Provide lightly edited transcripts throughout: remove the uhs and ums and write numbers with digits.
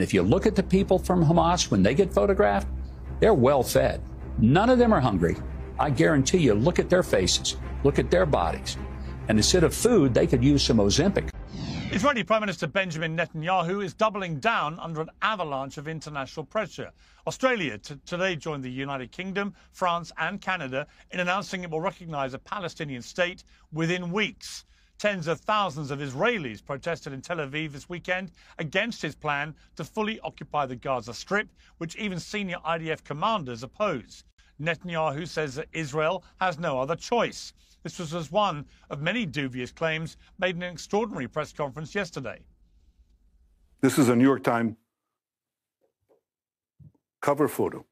If you look at the people from Hamas, when they get photographed, they're well fed. None of them are hungry. I guarantee you, look at their faces, look at their bodies. And instead of food, they could use some Ozempic. Israeli Prime Minister Benjamin Netanyahu is doubling down under an avalanche of international pressure. Australia today joined the United Kingdom, France and Canada in announcing it will recognise a Palestinian state within weeks. Tens of thousands of Israelis protested in Tel Aviv this weekend against his plan to fully occupy the Gaza Strip, which even senior IDF commanders oppose. Netanyahu says that Israel has no other choice. This was just one of many dubious claims made in an extraordinary press conference yesterday. This is a New York Times cover photo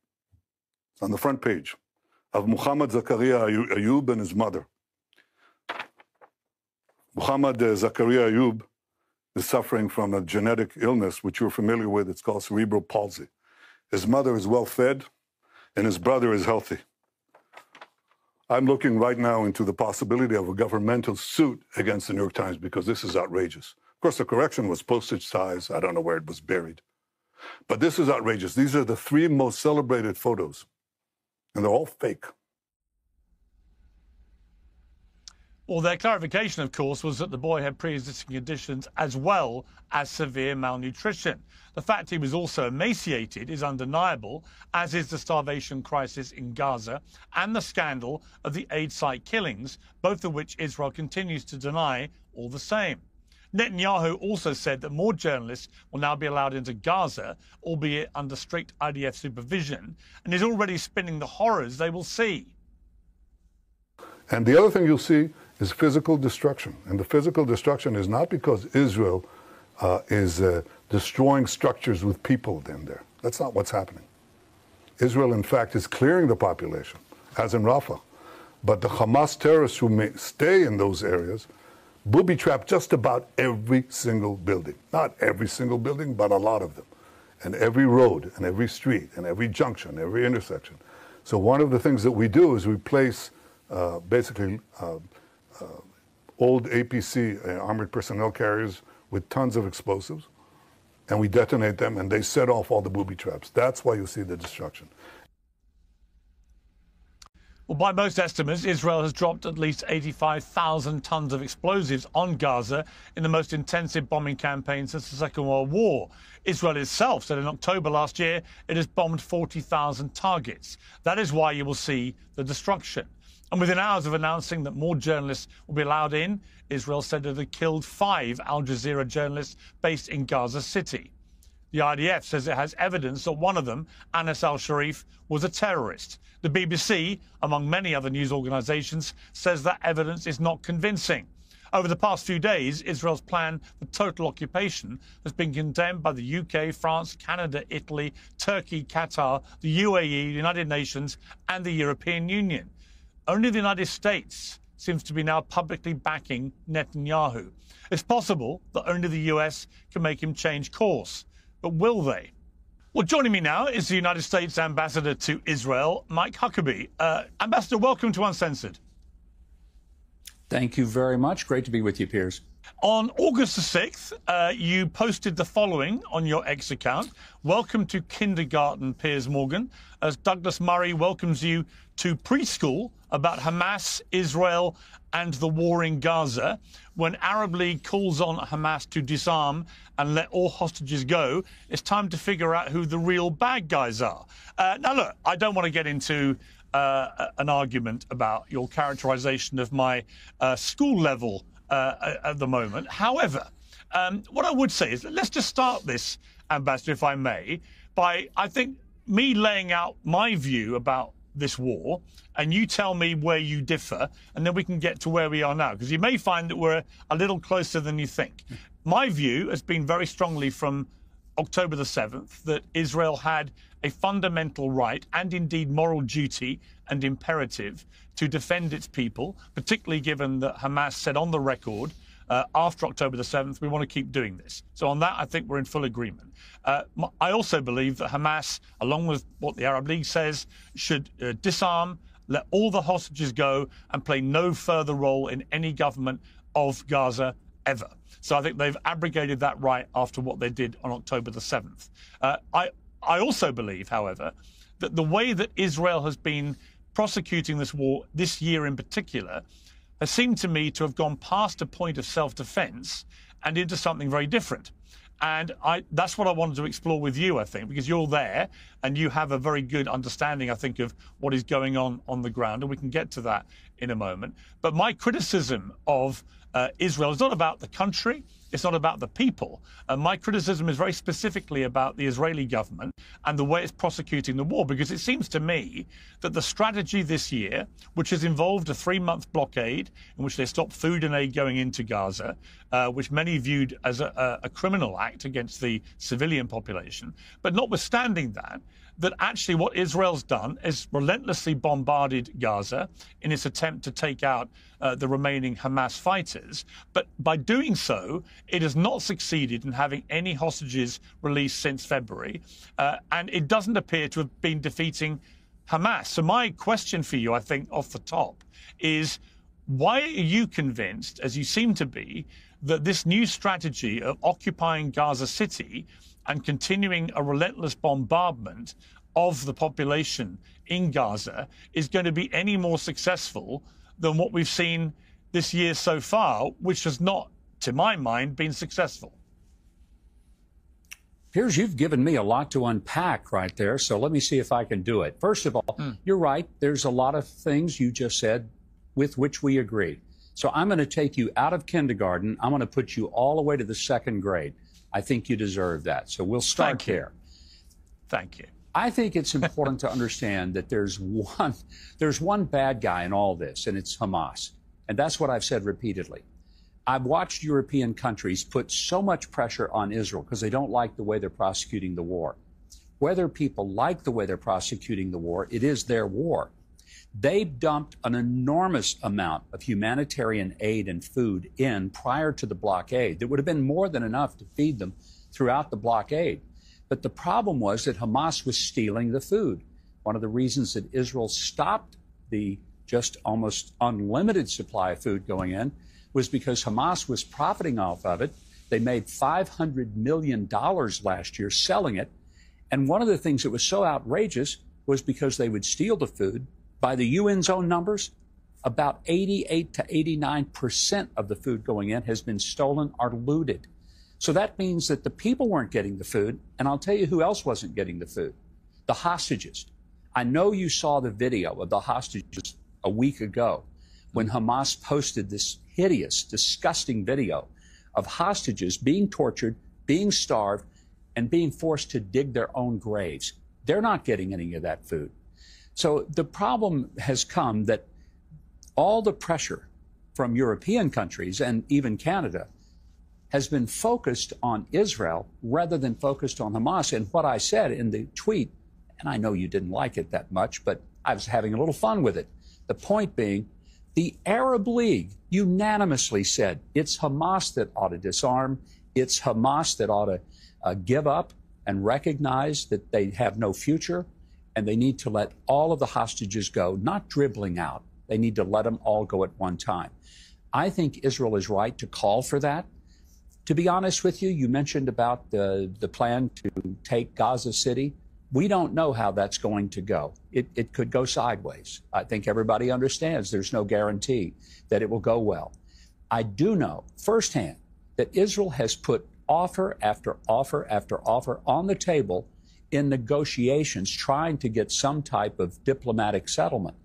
on the front page of Muhammad Zakaria Ayub and his mother. Muhammad Zakaria Ayub is suffering from a genetic illness, which you're familiar with. It's called cerebral palsy. His mother is well fed, and his brother is healthy. I'm looking right now into the possibility of a governmental suit against the New York Times because this is outrageous. Of course, the correction was postage size. I don't know where it was buried. But this is outrageous. These are the three most celebrated photos, and they're all fake. Well, their clarification, of course, was that the boy had pre-existing conditions as well as severe malnutrition. The fact he was also emaciated is undeniable, as is the starvation crisis in Gaza and the scandal of the aid site killings, both of which Israel continues to deny all the same. Netanyahu also said that more journalists will now be allowed into Gaza, albeit under strict IDF supervision, and is already spinning the horrors they will see. And the other thing you'll see is physical destruction. And the physical destruction is not because Israel is destroying structures with people in there. That's not what's happening. Israel, in fact, is clearing the population, as in Rafah. But the Hamas terrorists who may stay in those areas booby-trap just about every single building. Not every single building, but a lot of them. And every road, and every street, and every junction, every intersection. So one of the things that we do is we place basically old APC, armored personnel carriers, with tons of explosives, and we detonate them, and they set off all the booby traps. That's why you see the destruction. Well, by most estimates, Israel has dropped at least 85,000 tons of explosives on Gaza in the most intensive bombing campaign since the Second World War. Israel itself said in October last year it has bombed 40,000 targets. That is why you will see the destruction. And within hours of announcing that more journalists will be allowed in, Israel said it had killed 5 Al Jazeera journalists based in Gaza City. The IDF says it has evidence that one of them, Anas al-Sharif, was a terrorist. The BBC, among many other news organisations, says that evidence is not convincing. Over the past few days, Israel's plan for total occupation has been condemned by the UK, France, Canada, Italy, Turkey, Qatar, the UAE, the United Nations and the European Union. Only the United States seems to be now publicly backing Netanyahu. It's possible that only the US can make him change course. But will they? Well, joining me now is the United States Ambassador to Israel, Mike Huckabee. Ambassador, welcome to Uncensored. Thank you very much. Great to be with you, Piers. On August the 6th, you posted the following on your X account. Welcome to kindergarten, Piers Morgan, as Douglas Murray welcomes you to preschool about Hamas, Israel and the war in Gaza. When Arab League calls on Hamas to disarm and let all hostages go, it's time to figure out who the real bad guys are. Now, look, I don't want to get into an argument about your characterization of my school level at the moment. However, what I would say is, let's just start this, Ambassador, if I may, by, I think, me laying out my view about this war, and you tell me where you differ, and then we can get to where we are now, because you may find that we're a little closer than you think. My view has been very strongly from October the 7th that Israel had a fundamental right and indeed moral duty and imperative to defend its people, particularly given that Hamas said on the record after October the 7th, we want to keep doing this. So on that, I think we're in full agreement. I also believe that Hamas, along with what the Arab League says, should disarm, let all the hostages go and play no further role in any government of Gaza ever. So I think they've abrogated that right after what they did on October the 7th. I also believe, however, that the way that Israel has been prosecuting this war this year in particular has seemed to me to have gone past a point of self-defense and into something very different. And that's what I wanted to explore with you, I think, because you're there and you have a very good understanding, I think, of what is going on the ground. And we can get to that in a moment. But my criticism of Israel is not about the country. It's not about the people. My criticism is very specifically about the Israeli government and the way it's prosecuting the war, because it seems to me that the strategy this year, which has involved a 3-month blockade in which they stopped food and aid going into Gaza, which many viewed as a criminal act against the civilian population, but notwithstanding that, that actually what Israel's done is relentlessly bombarded Gaza in its attempt to take out the remaining Hamas fighters. But by doing so, it has not succeeded in having any hostages released since February. And it doesn't appear to have been defeating Hamas. So my question for you, I think, off the top is, why are you convinced, as you seem to be, that this new strategy of occupying Gaza City and continuing a relentless bombardment of the population in Gaza is going to be any more successful than what we've seen this year so far, which has not, to my mind, been successful? Piers, you've given me a lot to unpack right there, so let me see if I can do it. First of all, you're right. There's a lot of things you just said with which we agree. So I'm going to take you out of kindergarten. I'm going to put you all the way to the 2nd grade. I think you deserve that. So we'll start there. Thank you. I think it's important to understand that there's one bad guy in all this, and it's Hamas. And that's what I've said repeatedly. I've watched European countries put so much pressure on Israel because they don't like the way they're prosecuting the war. Whether people like the way they're prosecuting the war, it is their war. They've dumped an enormous amount of humanitarian aid and food in prior to the blockade that would have been more than enough to feed them throughout the blockade. But the problem was that Hamas was stealing the food. One of the reasons that Israel stopped the just almost unlimited supply of food going in was because Hamas was profiting off of it. They made $500 million last year selling it. And one of the things that was so outrageous was because they would steal the food. By the UN's own numbers, about 88 to 89% of the food going in has been stolen or looted. So that means that the people weren't getting the food, and I'll tell you who else wasn't getting the food. The hostages. I know you saw the video of the hostages a week ago when Hamas posted this hideous, disgusting video of hostages being tortured, being starved, and being forced to dig their own graves. They're not getting any of that food. So the problem has come that all the pressure from European countries and even Canada has been focused on Israel rather than focused on Hamas. And what I said in the tweet, and I know you didn't like it that much, but I was having a little fun with it. The point being, the Arab League unanimously said it's Hamas that ought to disarm. It's Hamas that ought to give up and recognize that they have no future. And they need to let all of the hostages go, not dribbling out. They need to let them all go at one time. I think Israel is right to call for that. To be honest with you, you mentioned about the plan to take Gaza City. We don't know how that's going to go. It could go sideways. I think everybody understands there's no guarantee that it will go well. I do know firsthand that Israel has put offer after offer after offer on the table in negotiations trying to get some type of diplomatic settlement.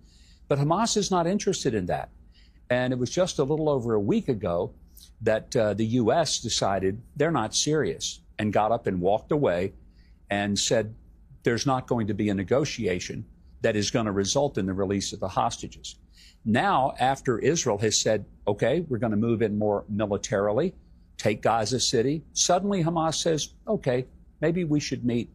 But Hamas is not interested in that. And it was just a little over a week ago that the U.S. decided they're not serious and got up and walked away and said there's not going to be a negotiation that is going to result in the release of the hostages. Now, after Israel has said, okay, we're going to move in more militarily, take Gaza City, suddenly Hamas says, okay, maybe we should meet.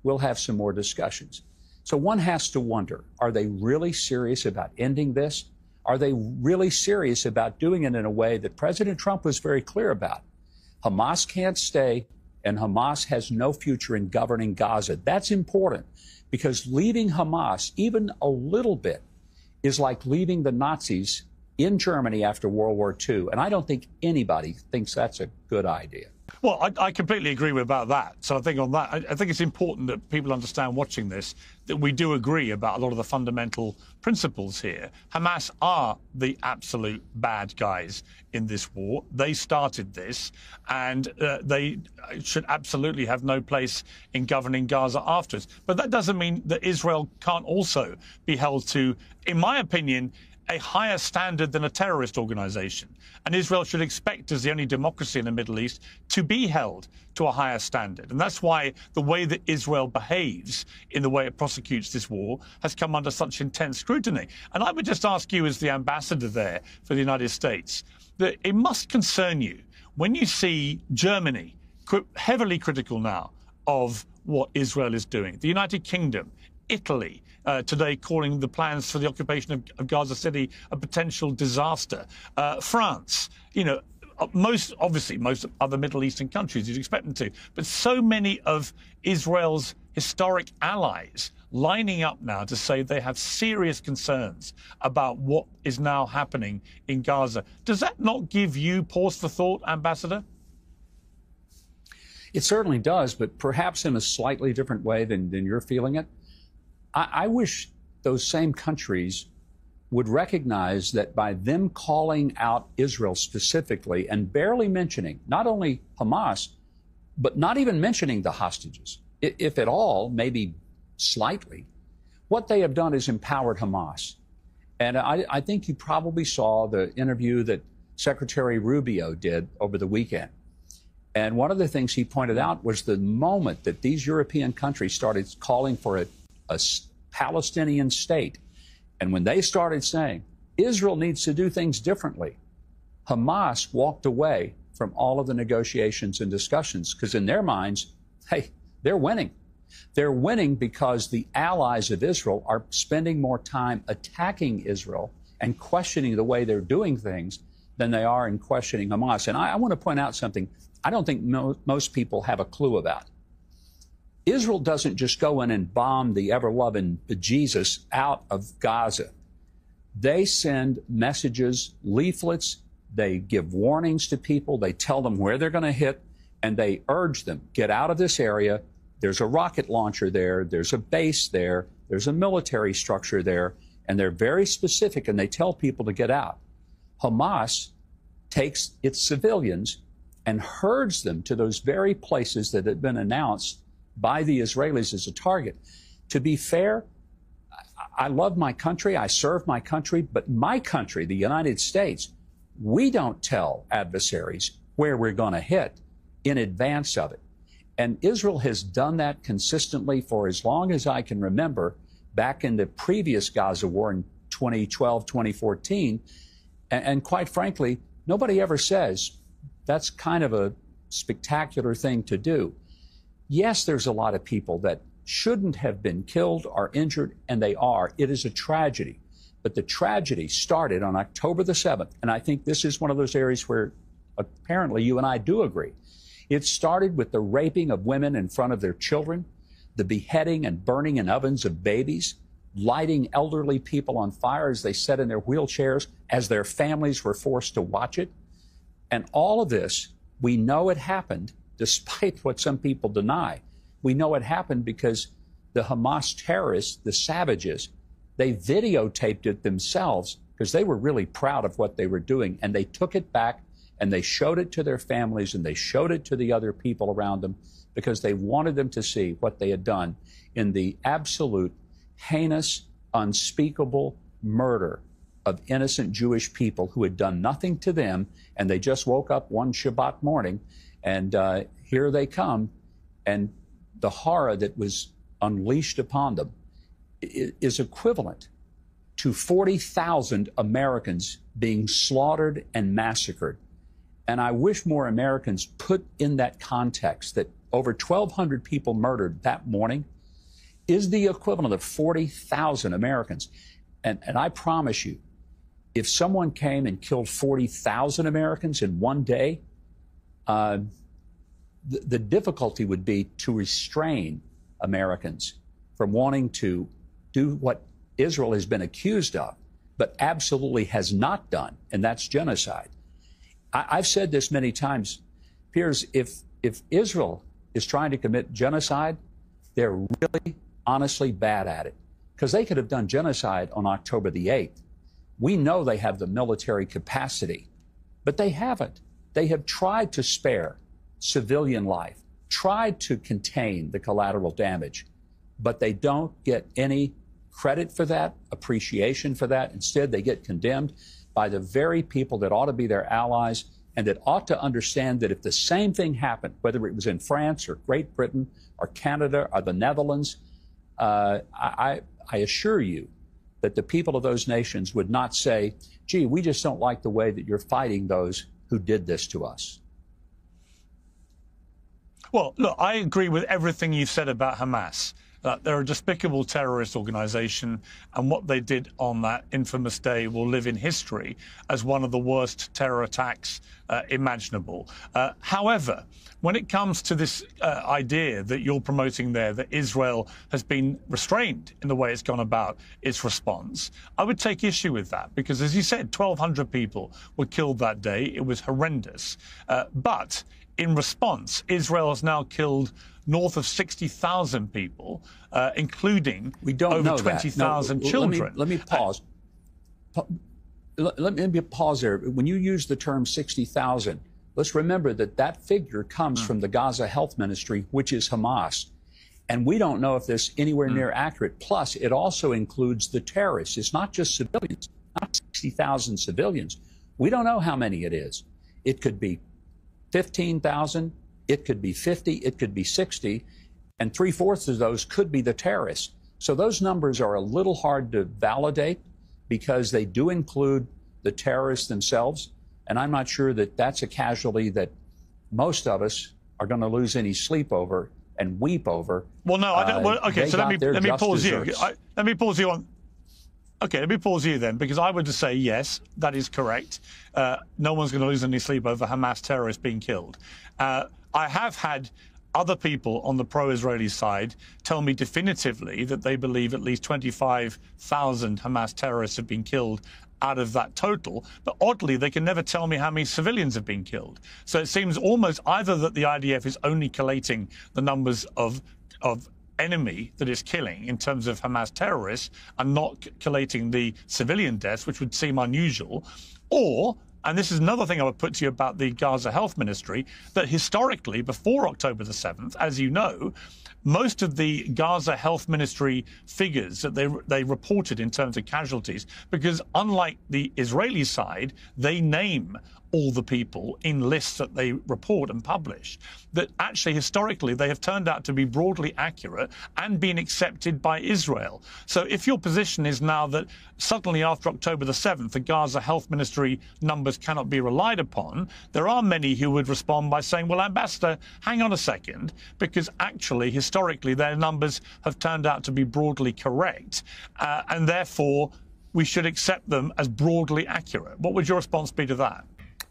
We'll have some more discussions. So one has to wonder, are they really serious about ending this? Are they really serious about doing it in a way that President Trump was very clear about? Hamas can't stay, and Hamas has no future in governing Gaza. That's important, because leaving Hamas, even a little bit, is like leaving the Nazis in Germany after World War II. And I don't think anybody thinks that's a good idea. Well, I completely agree about that. So I think on that, I think it's important that people understand watching this that we do agree about a lot of the fundamental principles here. Hamas are the absolute bad guys in this war. They started this, and they should absolutely have no place in governing Gaza afterwards. But that doesn't mean that Israel can't also be held to, in my opinion, a higher standard than a terrorist organization. And Israel should expect, as the only democracy in the Middle East, to be held to a higher standard. And that's why the way that Israel behaves in the way it prosecutes this war has come under such intense scrutiny. And I would just ask you, as the ambassador there for the United States, that it must concern you when you see Germany heavily critical now of what Israel is doing, the United Kingdom, Italy, today calling the plans for the occupation of Gaza City a potential disaster. France, you know, most other Middle Eastern countries, you'd expect them to. But so many of Israel's historic allies lining up now to say they have serious concerns about what is now happening in Gaza. Does that not give you pause for thought, Ambassador? It certainly does, but perhaps in a slightly different way than you're feeling it. I wish those same countries would recognize that by them calling out Israel specifically and barely mentioning not only Hamas, but not even mentioning the hostages, if at all, maybe slightly, what they have done is empowered Hamas. And I think you probably saw the interview that Secretary Rubio did over the weekend. And one of the things he pointed out was the moment that these European countries started calling for a Palestinian state, and when they started saying Israel needs to do things differently, Hamas walked away from all of the negotiations and discussions, because in their minds, hey, they're winning. They're winning because the allies of Israel are spending more time attacking Israel and questioning the way they're doing things than they are in questioning Hamas. And I want to point out something I don't think most people have a clue about. Israel doesn't just go in and bomb the ever-loving Jesus out of Gaza. They send messages, leaflets, they give warnings to people, they tell them where they're going to hit, and they urge them, get out of this area. There's a rocket launcher there, there's a base there, there's a military structure there, and they're very specific, and they tell people to get out. Hamas takes its civilians and herds them to those very places that had been announced by the Israelis as a target. To be fair, I love my country, I serve my country, but my country, the United States, we don't tell adversaries where we're going to hit in advance of it. And Israel has done that consistently for as long as I can remember, back in the previous Gaza war in 2012, 2014. And quite frankly, nobody ever says that's kind of a spectacular thing to do. Yes, there's a lot of people that shouldn't have been killed or injured, and they are. It is a tragedy. But the tragedy started on October the 7th, and I think this is one of those areas where apparently you and I do agree. It started with the raping of women in front of their children, the beheading and burning in ovens of babies, lighting elderly people on fire as they sat in their wheelchairs as their families were forced to watch it. And all of this, we know it happened despite what some people deny. We know it happened because the Hamas terrorists, the savages, they videotaped it themselves because they were really proud of what they were doing. And they took it back and they showed it to their families and they showed it to the other people around them because they wanted them to see what they had done in the absolute heinous, unspeakable murder of innocent Jewish people who had done nothing to them. And they just woke up one Shabbat morning and here they come, and the horror that was unleashed upon them is equivalent to 40,000 Americans being slaughtered and massacred. And I wish more Americans put in that context that over 1,200 people murdered that morning is the equivalent of 40,000 Americans. And I promise you, if someone came and killed 40,000 Americans in one day, the difficulty would be to restrain Americans from wanting to do what Israel has been accused of, but absolutely has not done, and that's genocide. I've said this many times, Piers, if Israel is trying to commit genocide, they're really honestly bad at it, because they could have done genocide on October the 8th. We know they have the military capacity, but they haven't. They have tried to spare civilian life, tried to contain the collateral damage, but they don't get any credit for that, appreciation for that. Instead, they get condemned by the very people that ought to be their allies and that ought to understand that if the same thing happened, whether it was in France or Great Britain or Canada or the Netherlands, I assure you that the people of those nations would not say, gee, we just don't like the way that you're fighting those who did this to us. Well, look, I agree with everything you've said about Hamas. They're a despicable terrorist organization, and what they did on that infamous day will live in history as one of the worst terror attacks imaginable. However, when it comes to this idea that you're promoting there, that Israel has been restrained in the way it's gone about its response, I would take issue with that because, as you said, 1,200 people were killed that day. It was horrendous. But in response, Israel has now killed north of 60,000 people, including over 20,000 children. Let me pause. Let me pause there. When you use the term 60,000, let's remember that that figure comes from the Gaza Health Ministry, which is Hamas. And we don't know if this is anywhere near accurate. Plus, it also includes the terrorists. It's not just civilians, not 60,000 civilians. We don't know how many it is. It could be 15,000. It could be 50, it could be 60, and 3/4 of those could be the terrorists. So those numbers are a little hard to validate because they do include the terrorists themselves, and I'm not sure that that's a casualty that most of us are going to lose any sleep over and weep over. Well, no, I don't. Well, okay, so let me pause you. Let me pause you on. Okay, let me pause you then, because I would just say, yes, that is correct. No one's going to lose any sleep over Hamas terrorists being killed. I have had other people on the pro-Israeli side tell me definitively that they believe at least 25,000 Hamas terrorists have been killed out of that total. But oddly, they can never tell me how many civilians have been killed. So it seems almost either that the IDF is only collating the numbers of enemy that is killing in terms of Hamas terrorists and not collating the civilian deaths, which would seem unusual, or, and this is another thing I would put to you about the Gaza Health Ministry, that historically, before October the 7th, as you know, most of the Gaza Health Ministry figures that they reported in terms of casualties, because unlike the Israeli side, they name all the people in lists that they report and publish, that actually historically they have turned out to be broadly accurate and been accepted by Israel. So if your position is now that suddenly after October the 7th, the Gaza Health Ministry numbers cannot be relied upon, there are many who would respond by saying, well, Ambassador, hang on a second, because actually historically their numbers have turned out to be broadly correct, and therefore we should accept them as broadly accurate. What would your response be to that?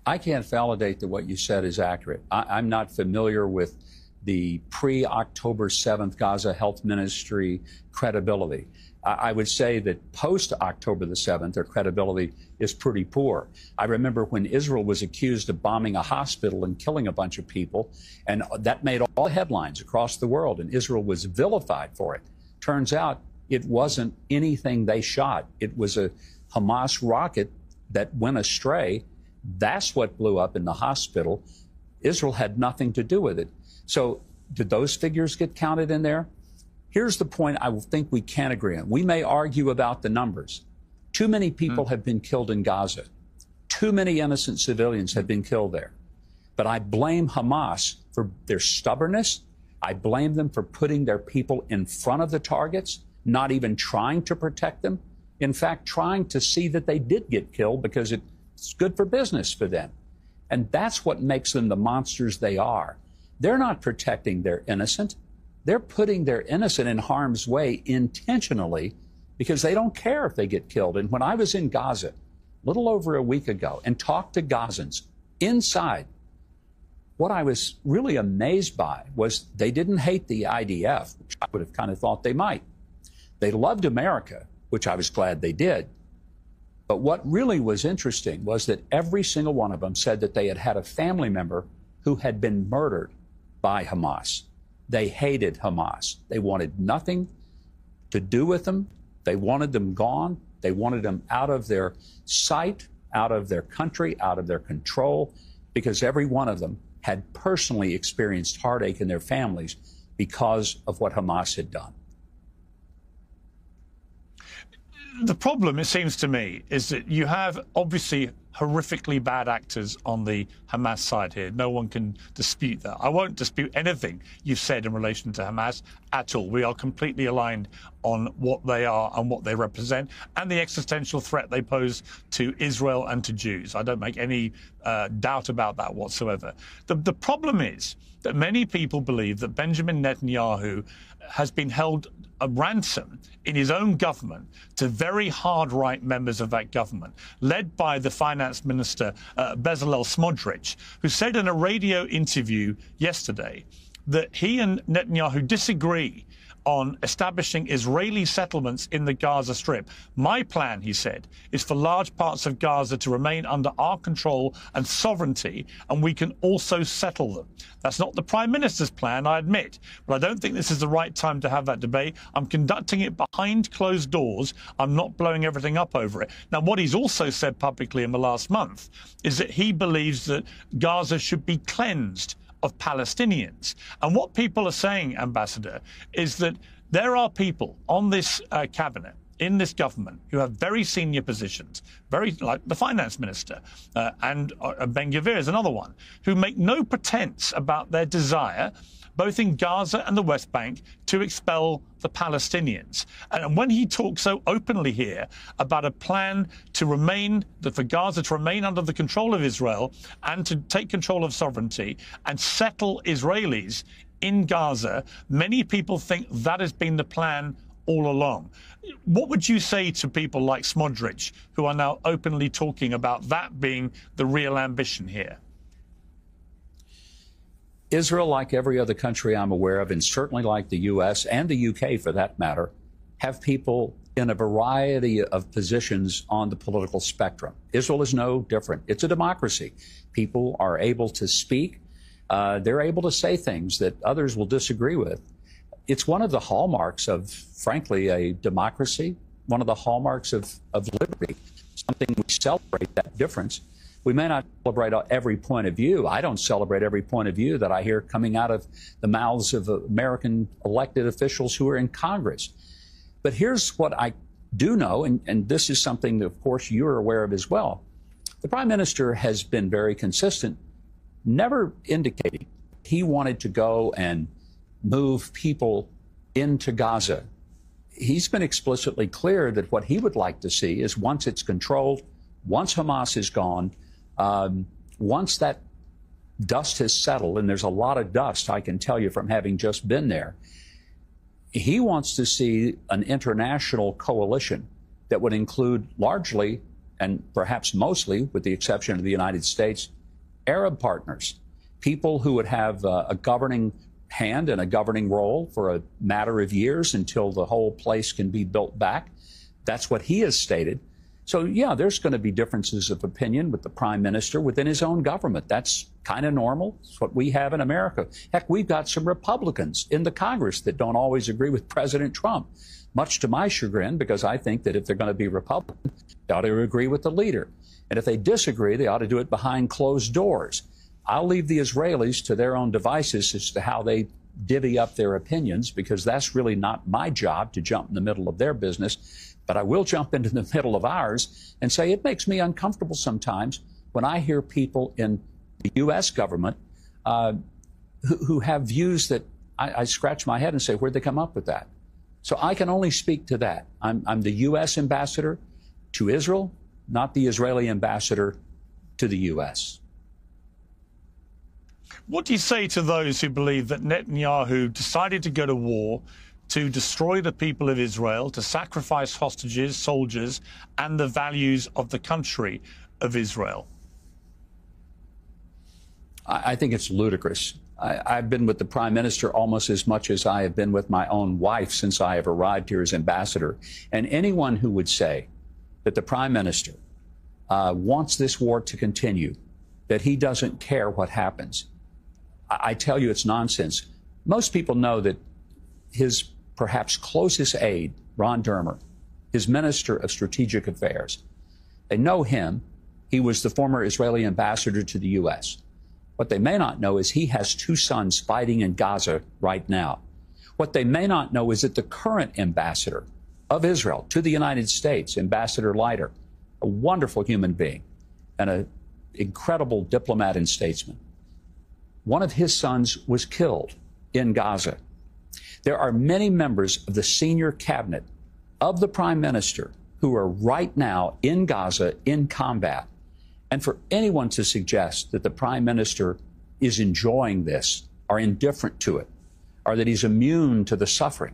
I can't validate that what you said is accurate. I'm not familiar with the pre-October 7th Gaza Health Ministry credibility. I would say that post-October the 7th, their credibility is pretty poor. I remember when Israel was accused of bombing a hospital and killing a bunch of people, and that made all the headlines across the world, and Israel was vilified for it. Turns out it wasn't anything they shot. It was a Hamas rocket that went astray. That's what blew up in the hospital. Israel had nothing to do with it. So did those figures get counted in there? Here's the point I think we can agree on. We may argue about the numbers. Too many people have been killed in Gaza. Too many innocent civilians have been killed there. But I blame Hamas for their stubbornness. I blame them for putting their people in front of the targets, not even trying to protect them. In fact, trying to see that they did get killed because it's good for business for them. And that's what makes them the monsters they are. They're not protecting their innocent. They're putting their innocent in harm's way intentionally because they don't care if they get killed. And when I was in Gaza a little over a week ago and talked to Gazans inside, what I was really amazed by was they didn't hate the IDF, which I would have kind of thought they might. They loved America, which I was glad they did. But what really was interesting was that every single one of them said that they had had a family member who had been murdered by Hamas. They hated Hamas. They wanted nothing to do with them. They wanted them gone. They wanted them out of their sight, out of their country, out of their control, because every one of them had personally experienced heartache in their families because of what Hamas had done. The problem, it seems to me, is that you have obviously horrifically bad actors on the Hamas side here. No one can dispute that. I won't dispute anything you've said in relation to Hamas at all. We are completely aligned on what they are and what they represent and the existential threat they pose to Israel and to Jews. I don't make any doubt about that whatsoever. The problem is that many people believe that Benjamin Netanyahu has been held a ransom in his own government to very hard right members of that government, led by the finance minister Bezalel Smotrich, who said in a radio interview yesterday that he and Netanyahu disagree on establishing Israeli settlements in the Gaza Strip. My plan, he said, is for large parts of Gaza to remain under our control and sovereignty, and we can also settle them. That's not the Prime Minister's plan, I admit, but I don't think this is the right time to have that debate. I'm conducting it behind closed doors. I'm not blowing everything up over it. Now, what he's also said publicly in the last month is that he believes that Gaza should be cleansed of Palestinians. And what people are saying, Ambassador, is that there are people on this cabinet, in this government, who have very senior positions, very like the finance minister, and Ben Gvir is another one, who make no pretense about their desire, both in Gaza and the West Bank, to expel the Palestinians. And when he talks so openly here about a plan to remain, for Gaza to remain under the control of Israel and to take control of sovereignty and settle Israelis in Gaza, many people think that has been the plan all along. What would you say to people like Smotrich, who are now openly talking about that being the real ambition here? Israel, like every other country I'm aware of, and certainly like the U.S. and the U.K. for that matter, have people in a variety of positions on the political spectrum. Israel is no different. It's a democracy. People are able to speak. They're able to say things that others will disagree with. It's one of the hallmarks of, frankly, a democracy, one of the hallmarks of liberty, something we celebrate that difference. We may not celebrate every point of view. I don't celebrate every point of view that I hear coming out of the mouths of American elected officials who are in Congress. But here's what I do know, and this is something that, of course, you're aware of as well. The Prime Minister has been very consistent, never indicating he wanted to go and move people into Gaza. He's been explicitly clear that what he would like to see is once it's controlled, once Hamas is gone, once that dust has settled, and there's a lot of dust, I can tell you from having just been there, he wants to see an international coalition that would include largely, and perhaps mostly, with the exception of the United States, Arab partners, people who would have a governing hand and a governing role for a matter of years until the whole place can be built back. That's what he has stated. So, yeah, there's going to be differences of opinion with the Prime Minister within his own government. That's kind of normal. It's what we have in America. Heck, we've got some Republicans in the Congress that don't always agree with President Trump, much to my chagrin, because I think that if they're going to be Republican, they ought to agree with the leader. And if they disagree, they ought to do it behind closed doors. I'll leave the Israelis to their own devices as to how they divvy up their opinions, because that's really not my job to jump in the middle of their business. But I will jump into the middle of ours and say it makes me uncomfortable sometimes when I hear people in the U.S. government who have views that I scratch my head and say, where'd they come up with that? So I can only speak to that. I'm the U.S. ambassador to Israel, not the Israeli ambassador to the U.S. What do you say to those who believe that Netanyahu decided to go to war to destroy the people of Israel, to sacrifice hostages, soldiers, and the values of the country of Israel? I think it's ludicrous. I've been with the Prime Minister almost as much as I have been with my own wife since I have arrived here as ambassador. And anyone who would say that the Prime Minister wants this war to continue, that he doesn't care what happens, I tell you it's nonsense. Most people know that his perhaps closest aide, Ron Dermer, his Minister of Strategic Affairs, they know him. He was the former Israeli ambassador to the U.S. What they may not know is he has 2 sons fighting in Gaza right now. What they may not know is that the current ambassador of Israel to the United States, Ambassador Leiter, a wonderful human being and an incredible diplomat and statesman, one of his sons was killed in Gaza. There are many members of the senior cabinet of the Prime Minister who are right now in Gaza in combat. And for anyone to suggest that the Prime Minister is enjoying this or indifferent to it, or that he's immune to the suffering.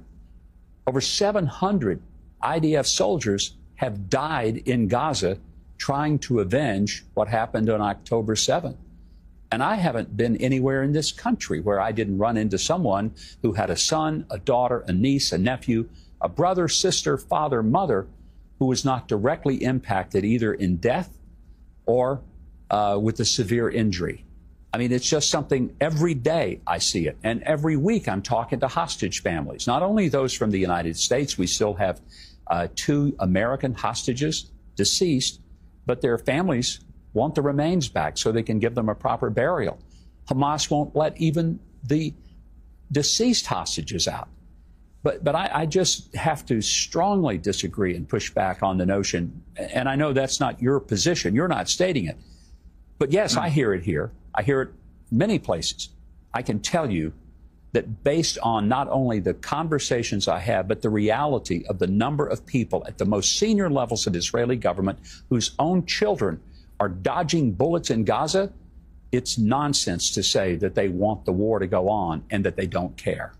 Over 700 IDF soldiers have died in Gaza trying to avenge what happened on October 7th. And I haven't been anywhere in this country where I didn't run into someone who had a son, a daughter, a niece, a nephew, a brother, sister, father, mother, who was not directly impacted either in death or with a severe injury. I mean, it's just something every day I see it. And every week I'm talking to hostage families, not only those from the United States. We still have 2 American hostages deceased, but their families want the remains back so they can give them a proper burial. Hamas won't let even the deceased hostages out. But I just have to strongly disagree and push back on the notion, and I know that's not your position, you're not stating it. But yes, I hear it here. I hear it many places. I can tell you that based on not only the conversations I have, but the reality of the number of people at the most senior levels of the Israeli government whose own children are dodging bullets in Gaza, it's nonsense to say that they want the war to go on and that they don't care.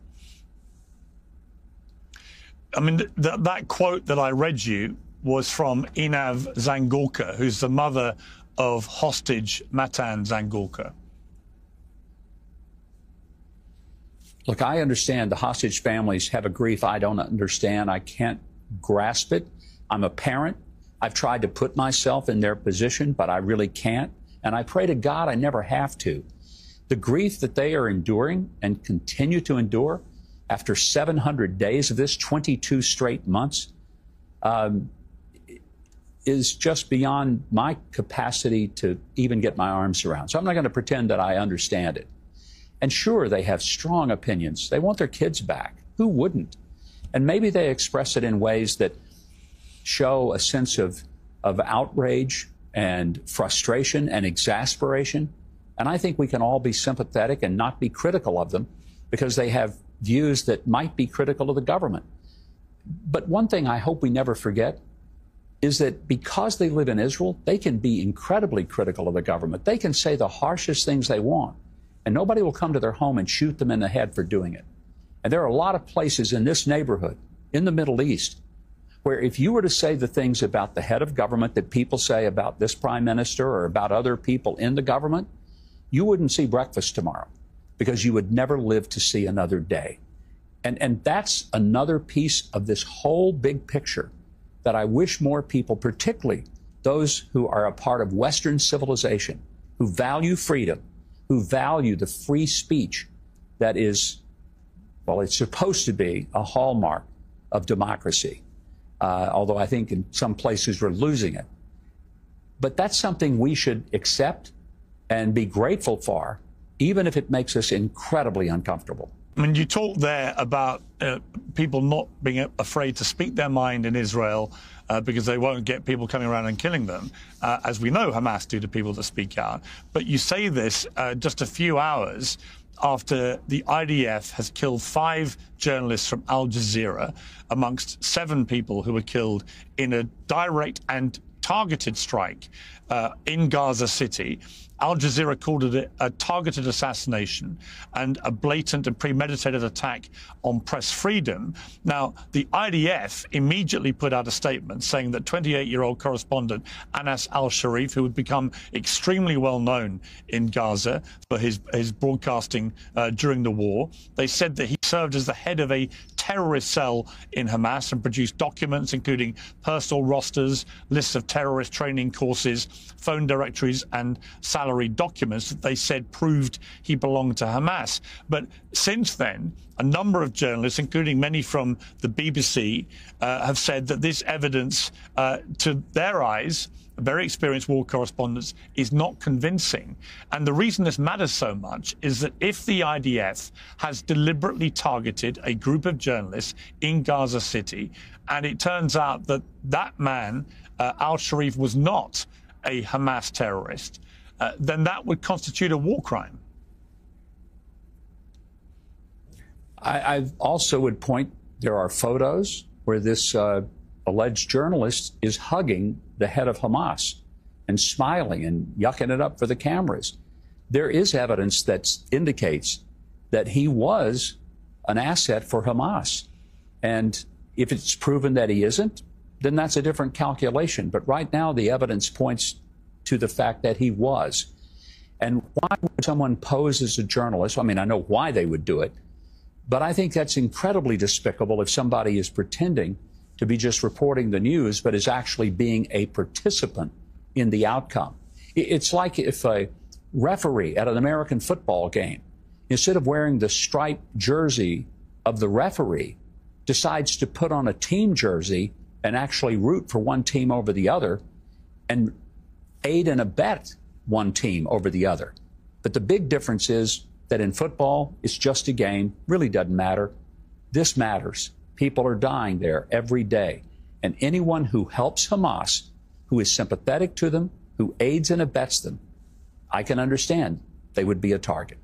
I mean, that quote that I read you was from Inav Zangorka, who's the mother of hostage Matan Zangorka. Look, I understand the hostage families have a grief I don't understand. I can't grasp it. I'm a parent. I've tried to put myself in their position, but I really can't. And I pray to God I never have to. The grief that they are enduring and continue to endure after 700 days of this, 22 straight months, is just beyond my capacity to even get my arms around. So I'm not going to pretend that I understand it. And sure, they have strong opinions. They want their kids back. Who wouldn't? And maybe they express it in ways that show a sense of outrage and frustration and exasperation. And I think we can all be sympathetic and not be critical of them because they have views that might be critical of the government. But one thing I hope we never forget is that because they live in Israel, they can be incredibly critical of the government. They can say the harshest things they want, and nobody will come to their home and shoot them in the head for doing it. And there are a lot of places in this neighborhood, in the Middle East, where if you were to say the things about the head of government that people say about this prime minister or about other people in the government, you wouldn't see breakfast tomorrow because you would never live to see another day. And that's another piece of this whole big picture that I wish more people, particularly those who are a part of Western civilization, who value freedom, who value the free speech that is, well, it's supposed to be a hallmark of democracy, although I think in some places we're losing it. But that's something we should accept and be grateful for, even if it makes us incredibly uncomfortable. I mean, you talked there about people not being afraid to speak their mind in Israel because they won't get people coming around and killing them, as we know Hamas do to people that speak out. But you say this just a few hours after the IDF has killed 5 journalists from Al Jazeera, amongst 7 people who were killed in a direct and targeted strike in Gaza City. Al Jazeera called it a targeted assassination and a blatant and premeditated attack on press freedom. Now, the IDF immediately put out a statement saying that 28-year-old correspondent Anas al-Sharif, who had become extremely well known in Gaza for his broadcasting during the war, they said that he served as the head of a terrorist cell in Hamas and produced documents including personal rosters, lists of terrorist training courses, phone directories and salary documents that they said proved he belonged to Hamas. But since then, a number of journalists, including many from the BBC, have said that this evidence, to their eyes, very experienced war correspondents, is not convincing. And the reason this matters so much is that if the IDF has deliberately targeted a group of journalists in Gaza City, and it turns out that that man, al-Sharif, was not a Hamas terrorist, then that would constitute a war crime. I also would point, there are photos where this alleged journalist is hugging the head of Hamas and smiling and yucking it up for the cameras. There is evidence that indicates that he was an asset for Hamas. And if it's proven that he isn't, then that's a different calculation. But right now, the evidence points to the fact that he was. And why would someone pose as a journalist? I mean, I know why they would do it, but I think that's incredibly despicable if somebody is pretending to be just reporting the news, but is actually being a participant in the outcome. It's like if a referee at an American football game, instead of wearing the striped jersey of the referee, decides to put on a team jersey and actually root for one team over the other and aid and abet one team over the other. But the big difference is that in football, it's just a game, really doesn't matter. This matters. People are dying there every day. And anyone who helps Hamas, who is sympathetic to them, who aids and abets them, I can understand they would be a target.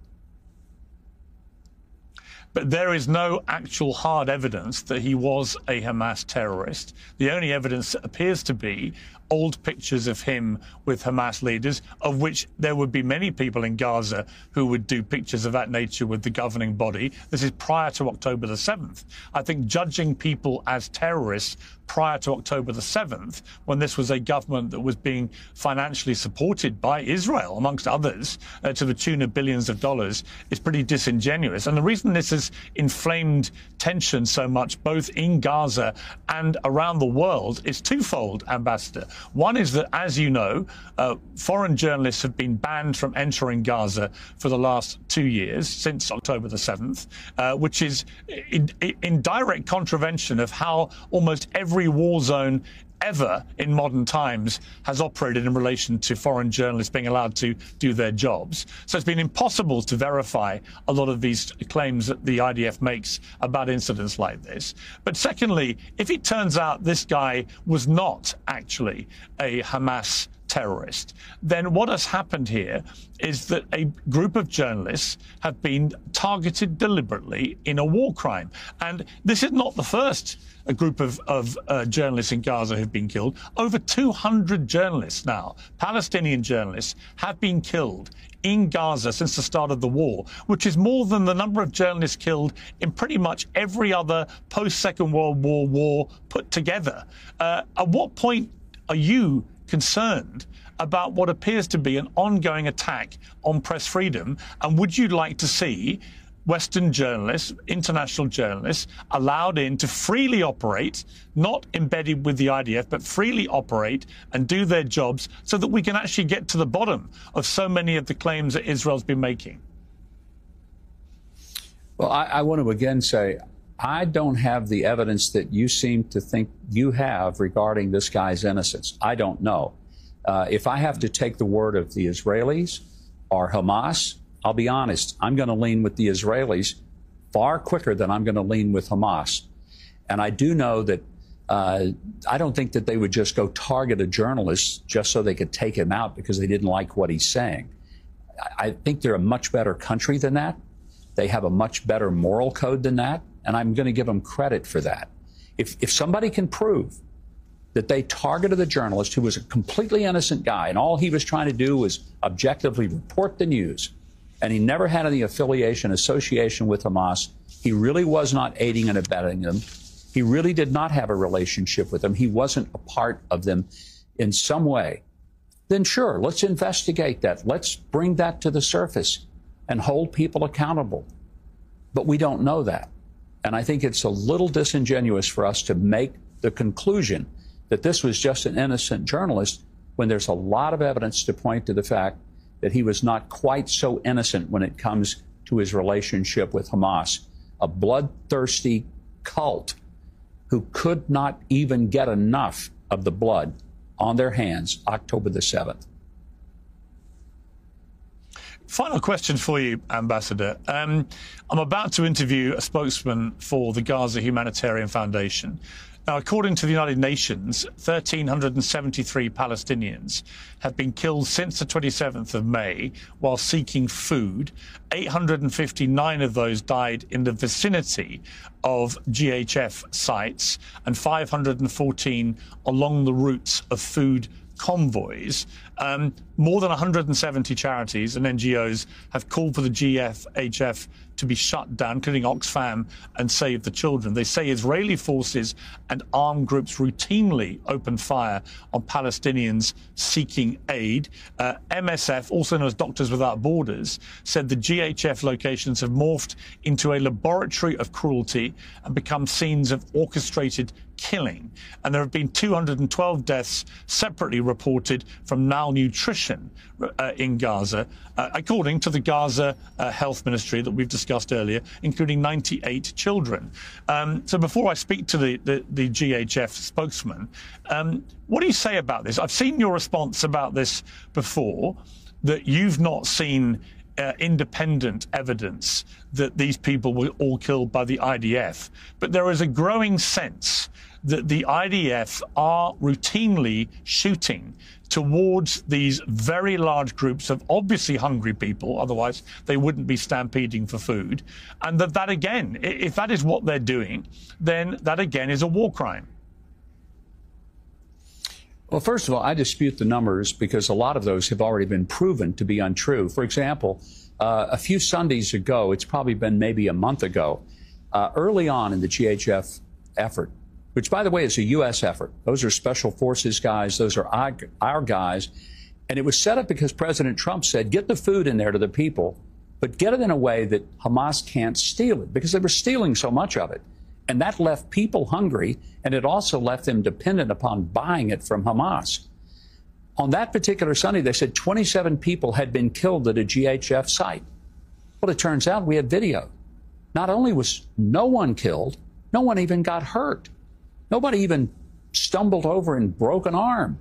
But there is no actual hard evidence that he was a Hamas terrorist. The only evidence appears to be old pictures of him with Hamas leaders, of which there would be many people in Gaza who would do pictures of that nature with the governing body. This is prior to October the 7th. I think judging people as terrorists prior to October the 7th, when this was a government that was being financially supported by Israel, amongst others, to the tune of billions of dollars, is pretty disingenuous. And the reason this has inflamed tension so much, both in Gaza and around the world, is twofold, Ambassador. One is that, as you know, foreign journalists have been banned from entering Gaza for the last 2 years, since October the 7th, which is in direct contravention of how almost every war zone ever in modern times has operated in relation to foreign journalists being allowed to do their jobs. So it's been impossible to verify a lot of these claims that the IDF makes about incidents like this. But secondly, if it turns out this guy was not actually a Hamas terrorist, then what has happened here is that a group of journalists have been targeted deliberately in a war crime. And this is not the first a group of journalists in Gaza who've been killed. Over 200 journalists now, Palestinian journalists, have been killed in Gaza since the start of the war, which is more than the number of journalists killed in pretty much every other post-Second World War war put together. At what point are you concerned about what appears to be an ongoing attack on press freedom? And would you like to see Western journalists, international journalists, allowed in to freely operate, not embedded with the IDF, but freely operate and do their jobs so that we can actually get to the bottom of so many of the claims that Israel's been making? Well, I want to again say, I don't have the evidence that you seem to think you have regarding this guy's innocence. I don't know. If I have to take the word of the Israelis or Hamas, I'll be honest, I'm going to lean with the Israelis far quicker than I'm going to lean with Hamas. And I do know that I don't think that they would just go target a journalist just so they could take him out because they didn't like what he's saying. I think they're a much better country than that. They have a much better moral code than that. And I'm going to give them credit for that. If somebody can prove that they targeted a journalist who was a completely innocent guy and all he was trying to do was objectively report the news, and he never had any association with Hamas, he really was not aiding and abetting them, he really did not have a relationship with them, he wasn't a part of them in some way, then sure, let's investigate that. Let's bring that to the surface and hold people accountable. But we don't know that. And I think it's a little disingenuous for us to make the conclusion that this was just an innocent journalist when there's a lot of evidence to point to the fact that he was not quite so innocent when it comes to his relationship with Hamas, a bloodthirsty cult who could not even get enough of the blood on their hands October the 7th. Final question for you, Ambassador. I'm about to interview a spokesman for the Gaza Humanitarian Foundation. Now, according to the United Nations, 1,373 Palestinians have been killed since the 27th of May while seeking food. 859 of those died in the vicinity of GHF sites and 514 along the routes of food convoys. More than 170 charities and NGOs have called for the GHF to be shut down, including Oxfam and Save the Children. They say Israeli forces and armed groups routinely open fire on Palestinians seeking aid. MSF, also known as Doctors Without Borders, said the GHF locations have morphed into a laboratory of cruelty and become scenes of orchestrated killing. And there have been 212 deaths separately reported from malnutrition in Gaza, according to the Gaza Health Ministry that we've discussed earlier, including 98 children. So before I speak to the GHF spokesman, what do you say about this? I've seen your response about this before, that you've not seen independent evidence that these people were all killed by the IDF. But there is a growing sense that the IDF are routinely shooting towards these very large groups of obviously hungry people, otherwise they wouldn't be stampeding for food, and that again, if that is what they're doing, then that again is a war crime. Well, first of all, I dispute the numbers because a lot of those have already been proven to be untrue. For example, a few Sundays ago, it's probably been maybe a month ago, early on in the GHF effort, which, by the way, is a U.S. effort. Those are Special Forces guys. Those are our guys. And it was set up because President Trump said, get the food in there to the people, but get it in a way that Hamas can't steal it, because they were stealing so much of it. And that left people hungry, and it also left them dependent upon buying it from Hamas. On that particular Sunday, they said 27 people had been killed at a GHF site. Well, it turns out we had video. Not only was no one killed, no one even got hurt. Nobody even stumbled over and broke an arm.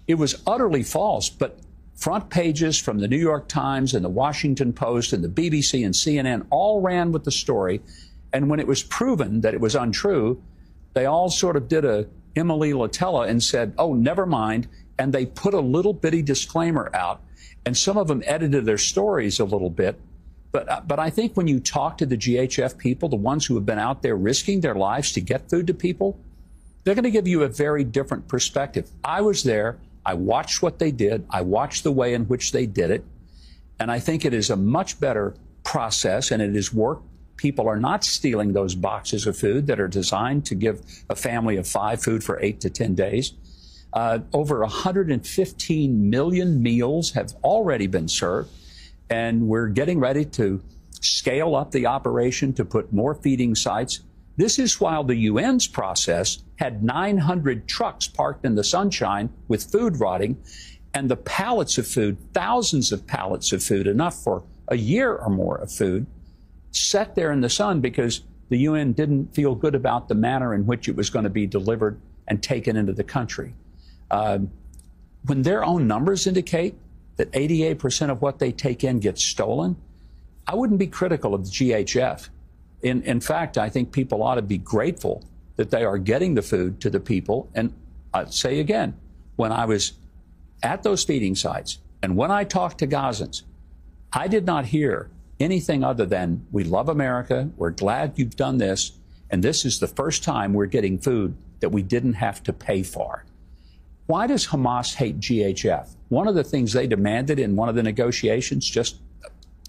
It was utterly false, but front pages from the New York Times and the Washington Post and the BBC and CNN all ran with the story. And when it was proven that it was untrue, they all sort of did a Emily Latella and said, oh, never mind. And they put a little bitty disclaimer out. And some of them edited their stories a little bit. But I think when you talk to the GHF people, the ones who have been out there risking their lives to get food to people, they're going to give you a very different perspective. I was there. I watched what they did. I watched the way in which they did it. And I think it is a much better process, and it is work. People are not stealing those boxes of food that are designed to give a family of 5 food for 8 to 10 days. Over 115 million meals have already been served, and we're getting ready to scale up the operation to put more feeding sites. This is while the UN's process had 900 trucks parked in the sunshine with food rotting, and the pallets of food, thousands of pallets of food, enough for a year or more of food, sat there in the sun because the UN didn't feel good about the manner in which it was going to be delivered and taken into the country. When their own numbers indicate that 88% of what they take in gets stolen, I wouldn't be critical of the GHF. In fact, I think people ought to be grateful that they are getting the food to the people. And I'd say again, when I was at those feeding sites and when I talked to Gazans, I did not hear anything other than, we love America, we're glad you've done this, and this is the first time we're getting food that we didn't have to pay for. Why does Hamas hate GHF? One of the things they demanded in one of the negotiations just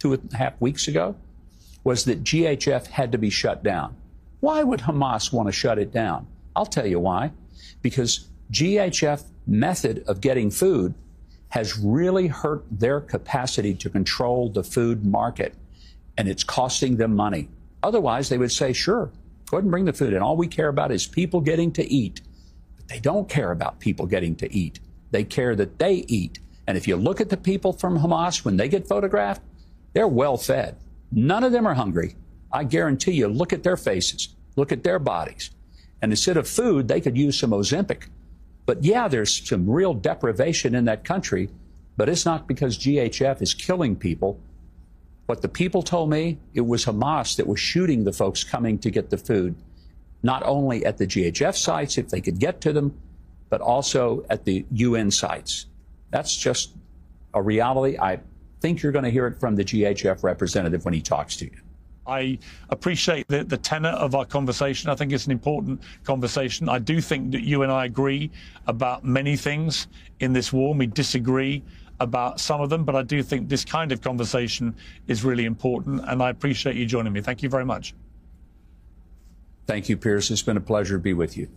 2.5 weeks ago was that GHF had to be shut down. Why would Hamas want to shut it down? I'll tell you why. Because GHF method of getting food has really hurt their capacity to control the food market, and it's costing them money. Otherwise, they would say, sure, Go ahead and bring the food in. All we care about is people getting to eat. But they don't care about people getting to eat. They care that they eat. And if you look at the people from Hamas, when they get photographed, they're well fed. None of them are hungry. I guarantee you, look at their faces, look at their bodies. And instead of food, they could use some Ozempic. But yeah, there's some real deprivation in that country, but it's not because GHF is killing people. What the people told me, it was Hamas that was shooting the folks coming to get the food, not only at the GHF sites, if they could get to them, but also at the UN sites. That's just a reality. I think you're going to hear it from the GHF representative when he talks to you. I appreciate the tenor of our conversation. I think it's an important conversation. I do think that you and I agree about many things in this war. We disagree about some of them, but I do think this kind of conversation is really important, and I appreciate you joining me. Thank you very much. Thank you, Pierce. It's been a pleasure to be with you.